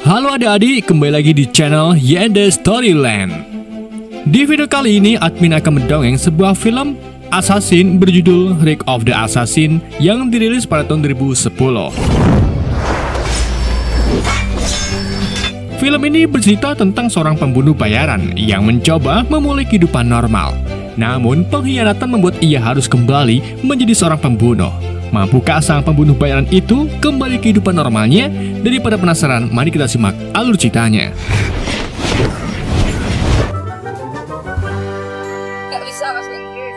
Halo adik-adik, kembali lagi di channel Yende Storyland. Di video kali ini, admin akan mendongeng sebuah film Assassin berjudul Reign of the Assassin yang dirilis pada tahun 2010. Film ini bercerita tentang seorang pembunuh bayaran yang mencoba memulai kehidupan normal. Namun, pengkhianatan membuat ia harus kembali menjadi seorang pembunuh. Mampukah sang pembunuh bayaran itu kembali ke kehidupan normalnya? Daripada penasaran, mari kita simak alur ceritanya. Gak bisa bahasa Inggris.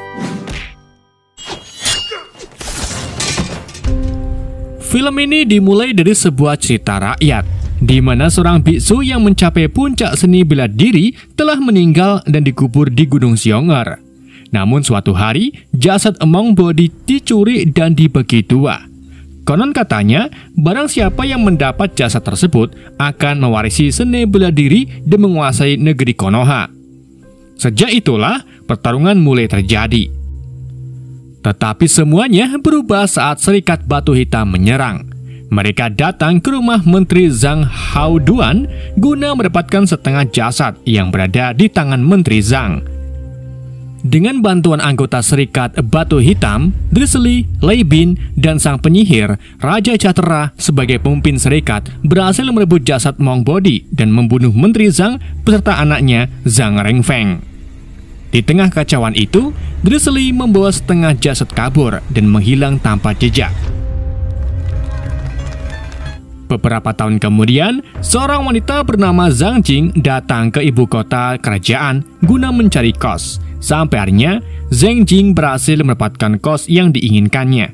Film ini dimulai dari sebuah cerita rakyat, di mana seorang biksu yang mencapai puncak seni bela diri telah meninggal dan dikubur di Gunung Siongar. Namun suatu hari, jasad Monk Body dicuri dan dibagi dua. Konon katanya, barang siapa yang mendapat jasad tersebut akan mewarisi seni bela diri dan menguasai negeri Konoha. Sejak itulah, pertarungan mulai terjadi. Tetapi semuanya berubah saat Serikat Batu Hitam menyerang. Mereka datang ke rumah Menteri Zhang Haoduan guna mendapatkan setengah jasad yang berada di tangan Menteri Zhang. Dengan bantuan anggota Serikat Batu Hitam, Drizzly, Lei Bin, dan sang penyihir, Raja Cahtera sebagai pemimpin serikat berhasil merebut jasad Monk Body dan membunuh Menteri Zhang beserta anaknya Zhang Renfeng. Di tengah kacauan itu, Drizzly membawa setengah jasad kabur dan menghilang tanpa jejak. Beberapa tahun kemudian, seorang wanita bernama Zhang Jing datang ke ibu kota kerajaan guna mencari kos. Sampai akhirnya, Zhang Jing berhasil mendapatkan kos yang diinginkannya.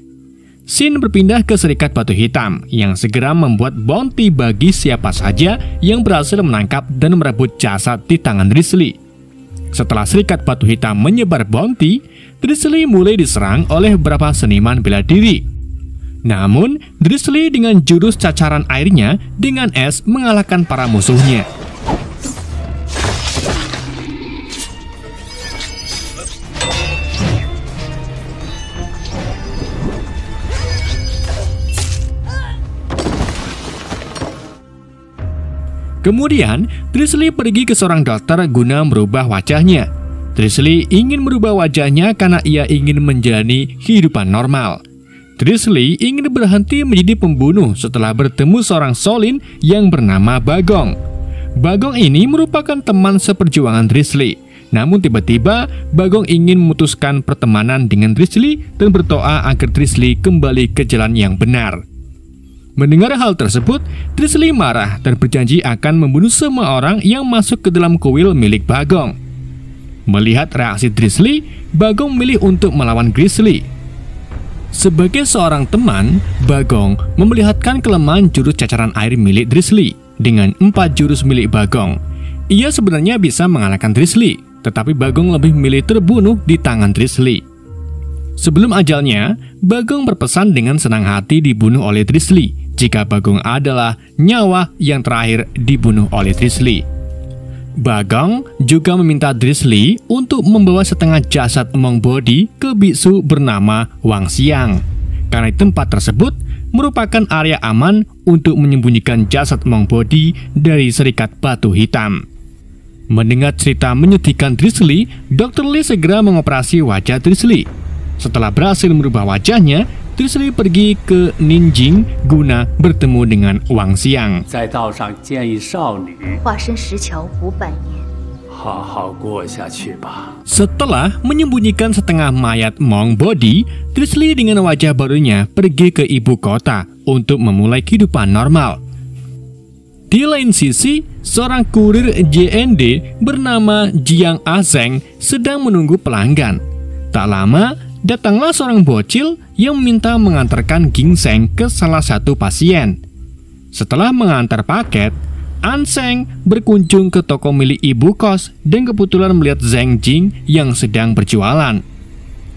Xin berpindah ke Serikat Batu Hitam yang segera membuat bounty bagi siapa saja yang berhasil menangkap dan merebut jasad di tangan Drizzly. Setelah Serikat Batu Hitam menyebar bounty, Drizzly mulai diserang oleh beberapa seniman bela diri. Namun, Drizzly dengan jurus cacaran airnya dengan es mengalahkan para musuhnya. Kemudian, Drizzly pergi ke seorang dokter guna merubah wajahnya. Drizzly ingin merubah wajahnya karena ia ingin menjalani kehidupan normal. Drizzly ingin berhenti menjadi pembunuh setelah bertemu seorang Shaolin yang bernama Bagong. Bagong ini merupakan teman seperjuangan Drizzly. Namun tiba-tiba, Bagong ingin memutuskan pertemanan dengan Drizzly dan berdoa agar Drizzly kembali ke jalan yang benar. Mendengar hal tersebut, Drizzly marah dan berjanji akan membunuh semua orang yang masuk ke dalam kuil milik Bagong. Melihat reaksi Drizzly, Bagong memilih untuk melawan Drizzly. Sebagai seorang teman, Bagong memperlihatkan kelemahan jurus cacaran air milik Drizzly. Dengan 4 jurus milik Bagong, ia sebenarnya bisa mengalahkan Drizzly, tetapi Bagong lebih memilih terbunuh di tangan Drizzly. Sebelum ajalnya, Bagong berpesan dengan senang hati dibunuh oleh Drizzly jika Bagong adalah nyawa yang terakhir dibunuh oleh Drizzly. Bagong juga meminta Drizzly untuk membawa setengah jasad Monk Body ke biksu bernama Wang Xiang, karena tempat tersebut merupakan area aman untuk menyembunyikan jasad Monk Body dari Serikat Batu Hitam. Mendengar cerita menyedihkan Drizzly, Dr. Lee segera mengoperasi wajah Drizzly. Setelah berhasil merubah wajahnya, Drizzly pergi ke Ninjing guna bertemu dengan Wang Xiang. Setelah menyembunyikan setengah mayat Monk Body, Drizzly dengan wajah barunya pergi ke ibu kota untuk memulai kehidupan normal. Di lain sisi, seorang kurir JND bernama Jiang Azeng sedang menunggu pelanggan. Tak lama, datanglah seorang bocil yang meminta mengantarkan ginseng ke salah satu pasien. Setelah mengantar paket, Anseng berkunjung ke toko milik ibu kos dan kebetulan melihat Zhang Jing yang sedang berjualan.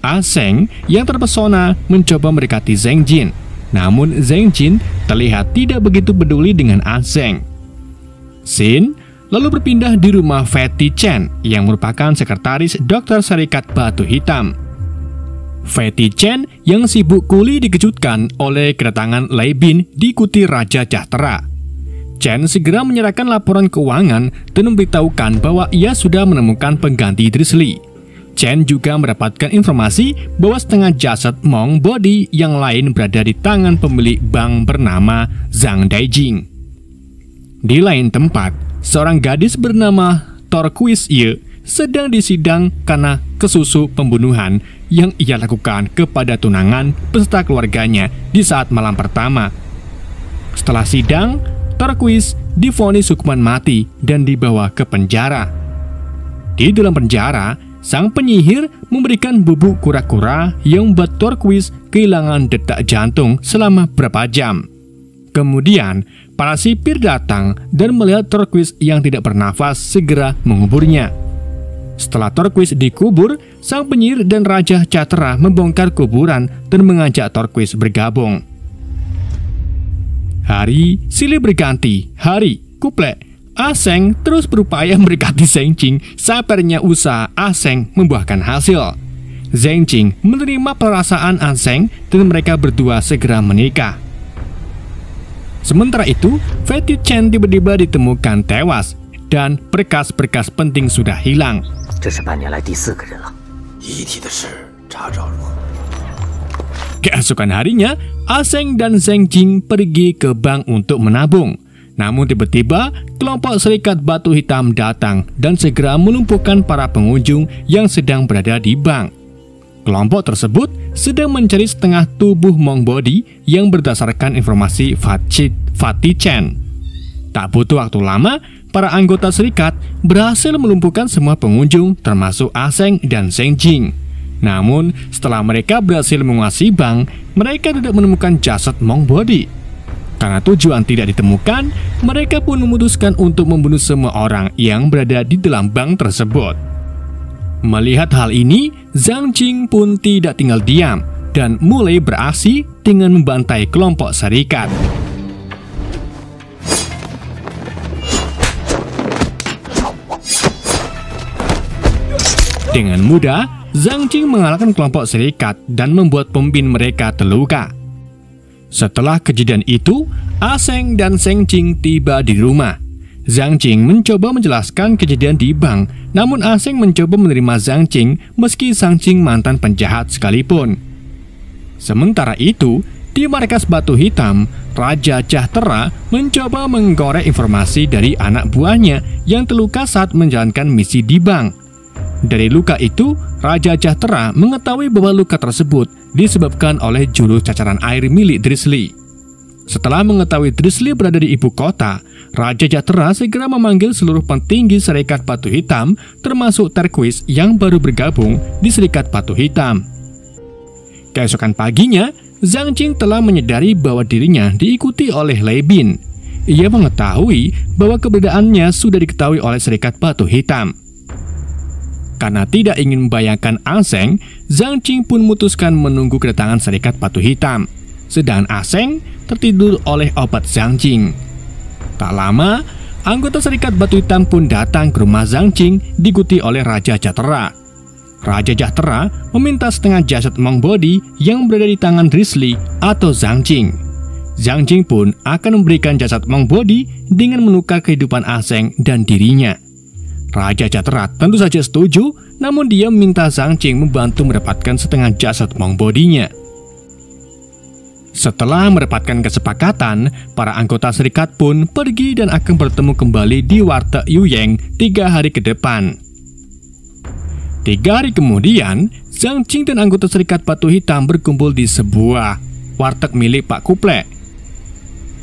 Anseng yang terpesona mencoba mendekati Zhang Jing, namun Zhang Jing terlihat tidak begitu peduli dengan Anseng. Xin lalu berpindah di rumah Fatty Chen yang merupakan sekretaris dokter Serikat Batu Hitam. Fatty Chen yang sibuk kuli dikejutkan oleh kedatangan Lei Bin diikuti Raja Cahtera. Chen segera menyerahkan laporan keuangan dan memberitahukan bahwa ia sudah menemukan pengganti Drizzly. Chen juga mendapatkan informasi bahwa setengah jasad Monk Body yang lain berada di tangan pemilik bank bernama Zhang Daijing. Di lain tempat, seorang gadis bernama Turquoise Ye sedang disidang karena kesusu pembunuhan yang ia lakukan kepada tunangan beserta keluarganya di saat malam pertama. Setelah sidang, Turquoise divonis hukuman mati dan dibawa ke penjara. Di dalam penjara, sang penyihir memberikan bubuk kura-kura yang membuat Turquoise kehilangan detak jantung selama beberapa jam. Kemudian, para sipir datang dan melihat Turquoise yang tidak bernafas segera menguburnya. Setelah Turquoise dikubur, sang penyihir dan Raja Chatera membongkar kuburan dan mengajak Turquoise bergabung. Hari silih berganti. Hari kuplek. Ah Seng terus berupaya mendekati Zhang Jing. Sabarnya usaha Ah Seng membuahkan hasil. Zhang Jing menerima perasaan Ah Seng dan mereka berdua segera menikah. Sementara itu, Fatty Chen tiba-tiba ditemukan tewas dan berkas-berkas penting sudah hilang. Keesokan harinya, Ah Seng dan Zhang Jing pergi ke bank untuk menabung. Namun tiba-tiba, kelompok Serikat Batu Hitam datang dan segera melumpuhkan para pengunjung yang sedang berada di bank. Kelompok tersebut sedang mencari setengah tubuh Monk Body yang berdasarkan informasi Fatty Chen. Tak butuh waktu lama, para anggota serikat berhasil melumpuhkan semua pengunjung termasuk Ah Seng dan Zhang Jing. Namun, setelah mereka berhasil menguasai bank, mereka tidak menemukan jasad Monk Body. Karena tujuan tidak ditemukan, mereka pun memutuskan untuk membunuh semua orang yang berada di dalam bank tersebut. Melihat hal ini, Zhang Jing pun tidak tinggal diam dan mulai beraksi dengan membantai kelompok serikat. Dengan mudah, Zhang Jing mengalahkan kelompok serikat dan membuat pemimpin mereka terluka. Setelah kejadian itu, Ah Seng dan Zhang Jing tiba di rumah. Zhang Jing mencoba menjelaskan kejadian di bank, namun Ah Seng mencoba menerima Zhang Jing meski Zhang Jing mantan penjahat sekalipun. Sementara itu, di markas Batu Hitam, Raja Chatera mencoba menggorek informasi dari anak buahnya yang terluka saat menjalankan misi di bank. Dari luka itu, Raja Chatera mengetahui bahwa luka tersebut disebabkan oleh jurus cacaran air milik Drizzly. Setelah mengetahui Drizzly berada di ibu kota, Raja Chatera segera memanggil seluruh petinggi Serikat Batu Hitam, termasuk Turquoise yang baru bergabung di Serikat Batu Hitam. Keesokan paginya, Zhang Jing telah menyadari bahwa dirinya diikuti oleh Lei Bin. Ia mengetahui bahwa keberadaannya sudah diketahui oleh Serikat Batu Hitam. Karena tidak ingin membayangkan Ah Seng, Zhang Jing pun memutuskan menunggu kedatangan Serikat Batu Hitam. Sedangkan Ah Seng tertidur oleh obat Zhang Jing. Tak lama, anggota Serikat Batu Hitam pun datang ke rumah Zhang Jing diikuti oleh Raja Chatera. Raja Chatera meminta setengah jasad Monk Body yang berada di tangan Drizzly atau Zhang Jing. Zhang Jing pun akan memberikan jasad Monk Body dengan menukar kehidupan Ah Seng dan dirinya. Raja Chatera tentu saja setuju, namun dia meminta Zhang Jing membantu mendapatkan setengah jasad Monk Body-nya. Setelah mendapatkan kesepakatan, para anggota serikat pun pergi dan akan bertemu kembali di warteg Yuyang 3 hari ke depan. 3 hari kemudian, Zhang Jing dan anggota Serikat Batu Hitam berkumpul di sebuah warteg milik Pak Kuplek.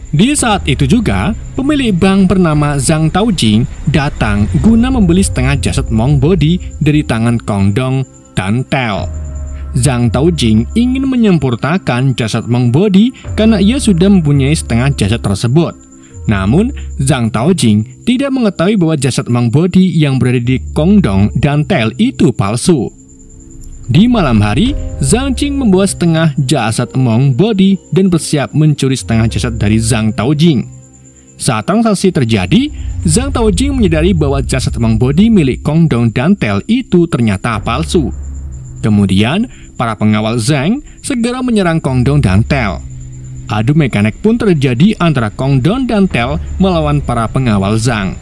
Di saat itu juga, pemilik bank bernama Zhang Taojing datang guna membeli setengah jasad Monk Body dari tangan Kong Dong dan Tel. Zhang Taojing ingin menyempurnakan jasad Monk Body karena ia sudah mempunyai setengah jasad tersebut. Namun, Zhang Taojing tidak mengetahui bahwa jasad Monk Body yang berada di Kong Dong dan Tel itu palsu. Di malam hari, Zhang Jing membawa setengah jasad Monk Body dan bersiap mencuri setengah jasad dari Zhang Taojing. Saat transaksi terjadi, Zhang Taojing menyadari bahwa jasad Monk Body milik Kong Dong dan Tel itu ternyata palsu. Kemudian, para pengawal Zhang segera menyerang Kong Dong dan Tel. Adu mekanik pun terjadi antara Kong Don dan Tel melawan para pengawal Zhang.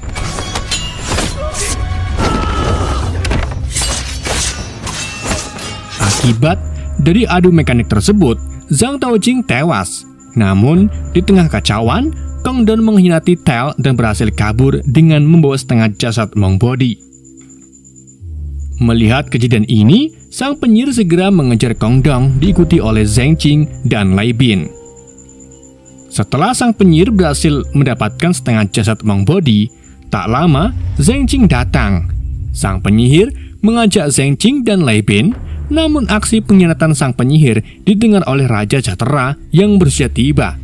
Akibat dari adu mekanik tersebut, Zhang Taojing tewas. Namun, di tengah kacauan, Kong Don mengkhianati Tel dan berhasil kabur dengan membawa setengah jasad Monk Body. Melihat kejadian ini, sang penyihir segera mengejar Kong Don diikuti oleh Zhang Qing dan Lei Bin. Setelah sang penyihir berhasil mendapatkan setengah jasad Monk Body, tak lama Zhang Qing datang. Sang penyihir mengajak Zhang Qing dan Lei Bin, namun aksi pengkhianatan sang penyihir didengar oleh Raja Cahtera yang berusia tiba.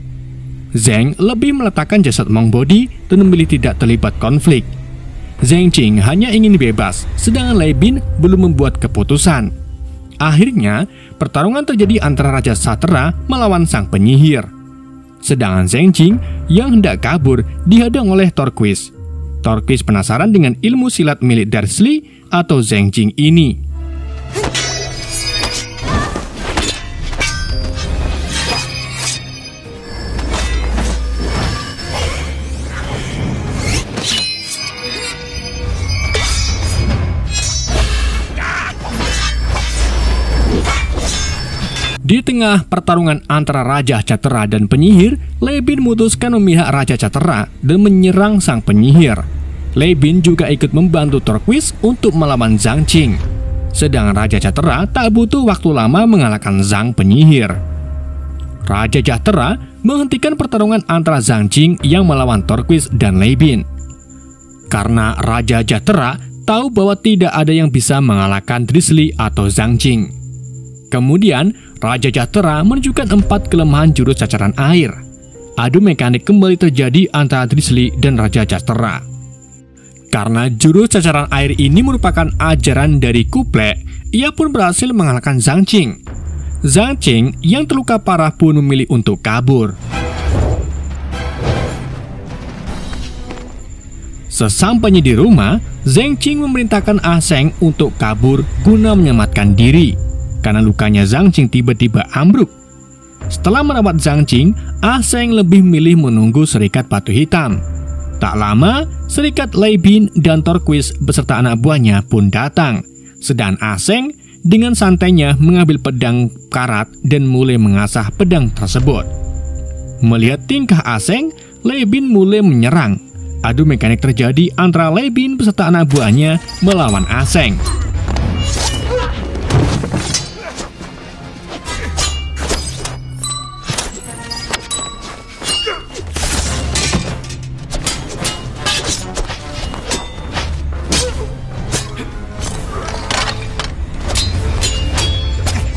Zhang lebih meletakkan jasad Monk Body dan memilih tidak terlibat konflik. Zhang Qing hanya ingin bebas, sedangkan Lei Bin belum membuat keputusan. Akhirnya, pertarungan terjadi antara Raja Cahtera melawan sang penyihir. Sedangkan Zhang Qing yang hendak kabur dihadang oleh Turquoise. Turquoise penasaran dengan ilmu silat milik Dursley atau Zhang Qing ini. Di tengah pertarungan antara Raja Cahtera dan penyihir, Lei Bin memutuskan memihak Raja Cahtera dan menyerang sang penyihir. Lei Bin juga ikut membantu Turquoise untuk melawan Zhang Qing. Sedangkan Raja Cahtera tak butuh waktu lama mengalahkan Zhang penyihir. Raja Cahtera menghentikan pertarungan antara Zhang Qing yang melawan Turquoise dan Lei Bin. Karena Raja Cahtera tahu bahwa tidak ada yang bisa mengalahkan Dursley atau Zhang Qing. Kemudian, Raja Cahtera menunjukkan 4 kelemahan jurus cacaran air. Adu mekanik kembali terjadi antara Dursley dan Raja Cahtera. Karena jurus cacaran air ini merupakan ajaran dari Kublai, ia pun berhasil mengalahkan Zhang Qing. Zhang Qing yang terluka parah pun memilih untuk kabur. Sesampainya di rumah, Zhang Qing memerintahkan Ah Seng untuk kabur guna menyelamatkan diri. Karena lukanya Zhang Qing tiba-tiba ambruk. Setelah merawat Zhang Qing, Ah Seng lebih memilih menunggu Serikat Batu Hitam. Tak lama, Serikat Lei Bin dan Turquoise beserta anak buahnya pun datang. Sedang Ah Seng dengan santainya mengambil pedang karat dan mulai mengasah pedang tersebut. Melihat tingkah Ah Seng, Lei Bin mulai menyerang. Adu mekanik terjadi antara Lei Bin beserta anak buahnya melawan Ah Seng.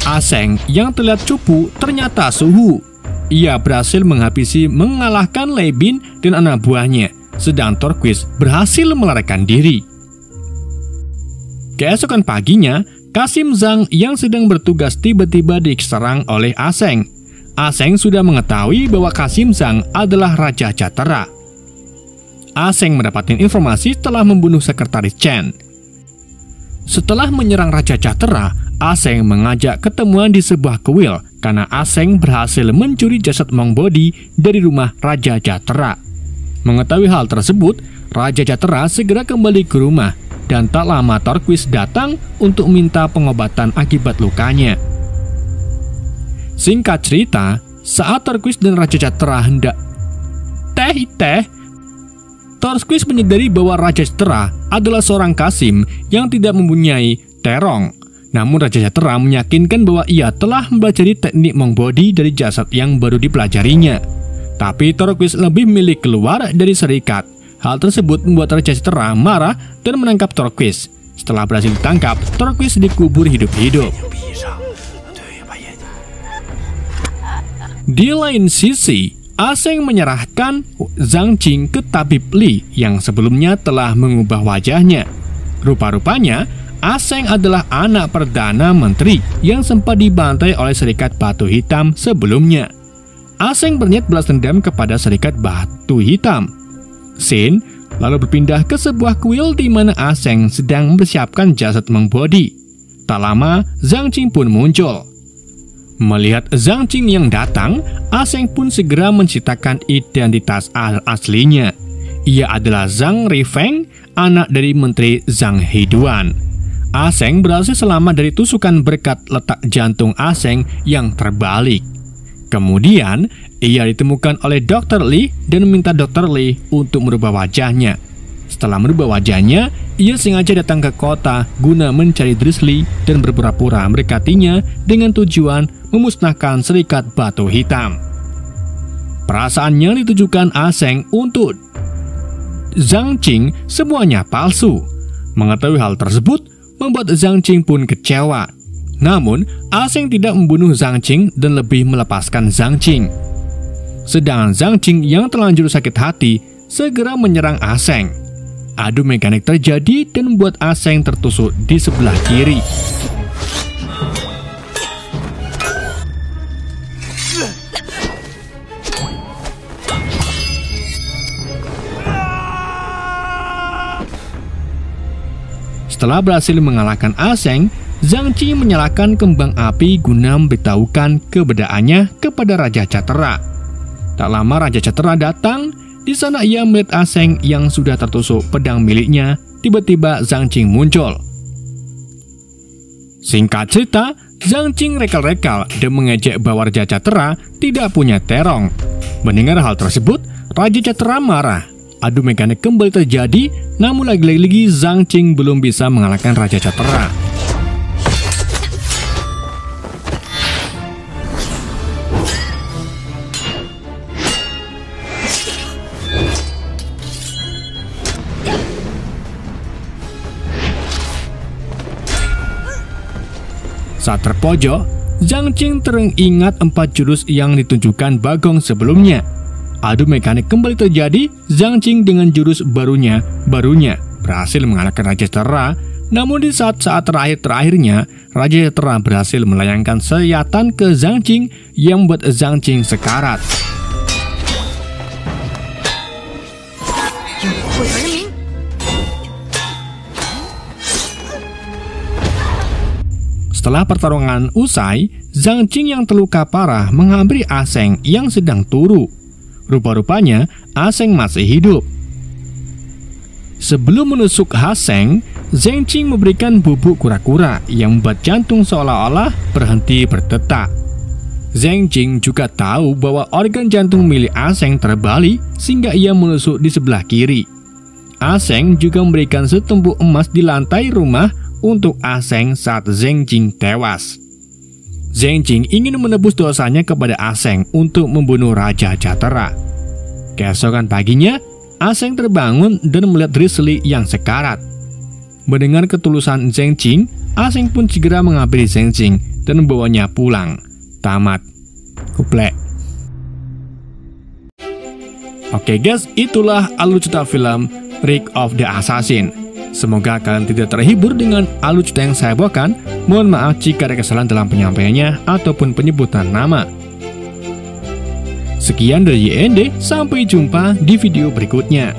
Ah Seng yang terlihat cupu ternyata suhu. Ia berhasil mengalahkan Lei Bin dan anak buahnya, sedang Turquoise berhasil melarikan diri. Keesokan paginya, Qasim Zhang yang sedang bertugas tiba-tiba diserang oleh Ah Seng. Ah Seng sudah mengetahui bahwa Qasim Zhang adalah Raja Cahtera. Ah Seng mendapatkan informasi setelah membunuh sekretaris Chen. Setelah menyerang Raja Cahtera, Ah Seng mengajak ketemuan di sebuah kuil karena Ah Seng berhasil mencuri jasad Monk Body dari rumah Raja Cahtera. Mengetahui hal tersebut, Raja Cahtera segera kembali ke rumah dan tak lama Turquoise datang untuk minta pengobatan akibat lukanya. Singkat cerita, saat Turquoise dan Raja Cahtera hendak Turquoise menyadari bahwa Raja Cahtera adalah seorang Qasim yang tidak mempunyai terong. Namun Raja Cahtera meyakinkan bahwa ia telah mempelajari teknik Monk Body dari jasad yang baru dipelajarinya. Tapi Turquoise lebih memilih keluar dari serikat. Hal tersebut membuat Raja Cahtera marah dan menangkap Turquoise. Setelah berhasil ditangkap, Turquoise dikubur hidup-hidup. Di lain sisi, Ah Seng menyerahkan Zhang Qing ke tabib Li yang sebelumnya telah mengubah wajahnya. Rupa-rupanya, Ah Seng adalah anak Perdana Menteri yang sempat dibantai oleh Serikat Batu Hitam sebelumnya. Ah Seng berniat balas dendam kepada Serikat Batu Hitam. Sin lalu berpindah ke sebuah kuil di mana Ah Seng sedang mempersiapkan jasad Monk Body. Tak lama, Zhang Qing pun muncul. Melihat Zhang Qing yang datang, Aseng pun segera menceritakan identitas aslinya. Ia adalah Zhang Rifeng, anak dari Menteri Zhang Heiduan. Aseng berhasil selamat dari tusukan berkat letak jantung Aseng yang terbalik. Kemudian, ia ditemukan oleh Dr. Li dan meminta Dr. Li untuk merubah wajahnya. Setelah merubah wajahnya, ia sengaja datang ke kota guna mencari Drizzly dan berpura-pura mendekatinya dengan tujuan memusnahkan Serikat Batu Hitam. Perasaan yang ditujukan Aseng untuk Zhang Qing semuanya palsu. Mengetahui hal tersebut membuat Zhang Qing pun kecewa. Namun, Aseng tidak membunuh Zhang Qing dan lebih melepaskan Zhang Qing. Sedangkan Zhang Qing yang terlanjur sakit hati segera menyerang Aseng. Adu mekanik terjadi dan membuat Aseng tertusuk di sebelah kiri. Setelah berhasil mengalahkan Aseng, Zhang Qing menyalakan kembang api guna memberitahukan keberadaannya kepada Raja Cetera. Tak lama Raja Cetera datang. Di sana ia melihat Aseng yang sudah tertusuk pedang miliknya. Tiba-tiba Zhang Qing muncul. Singkat cerita, Zhang Qing rekal-rekal dan mengejek bahwa Raja Cetera tidak punya terong. Mendengar hal tersebut, Raja Cetera marah. Adu mekanik kembali terjadi, namun lagi-lagi Zhang Qing belum bisa mengalahkan Raja Cetera. Saat terpojok, Zhang Qing teringat 4 jurus yang ditunjukkan Bagong sebelumnya. Adu mekanik kembali terjadi. Zhang Qing dengan jurus barunya berhasil mengalahkan Raja Cetera. Namun di saat-saat terakhirnya, Raja Cetera berhasil melayangkan sayatan ke Zhang Qing yang membuat Zhang Qing sekarat. Setelah pertarungan usai, Zhang Qing yang terluka parah menghampiri Aseng yang sedang turu. Rupa-rupanya, Aseng masih hidup. Sebelum menusuk Aseng, Zhang Qing memberikan bubuk kura-kura yang membuat jantung seolah-olah berhenti berdetak. Zhang Qing juga tahu bahwa organ jantung milik Aseng terbalik sehingga ia menusuk di sebelah kiri. Aseng juga memberikan setumpuk emas di lantai rumah untuk Aseng saat Zhang Qing tewas. Zhang Qing ingin menebus dosanya kepada Aseng untuk membunuh Raja Cetera. Keesokan paginya, Aseng terbangun dan melihat Drizzly yang sekarat. Mendengar ketulusan Zhang Qing, Aseng pun segera menghampiri Zhang Qing dan membawanya pulang. Tamat. Kuplek. Oke guys, itulah alur cerita film Rick of the Assassin. Semoga kalian tidak terhibur dengan alur cerita yang saya bawakan. Mohon maaf jika ada kesalahan dalam penyampaiannya ataupun penyebutan nama. Sekian dari YND, sampai jumpa di video berikutnya.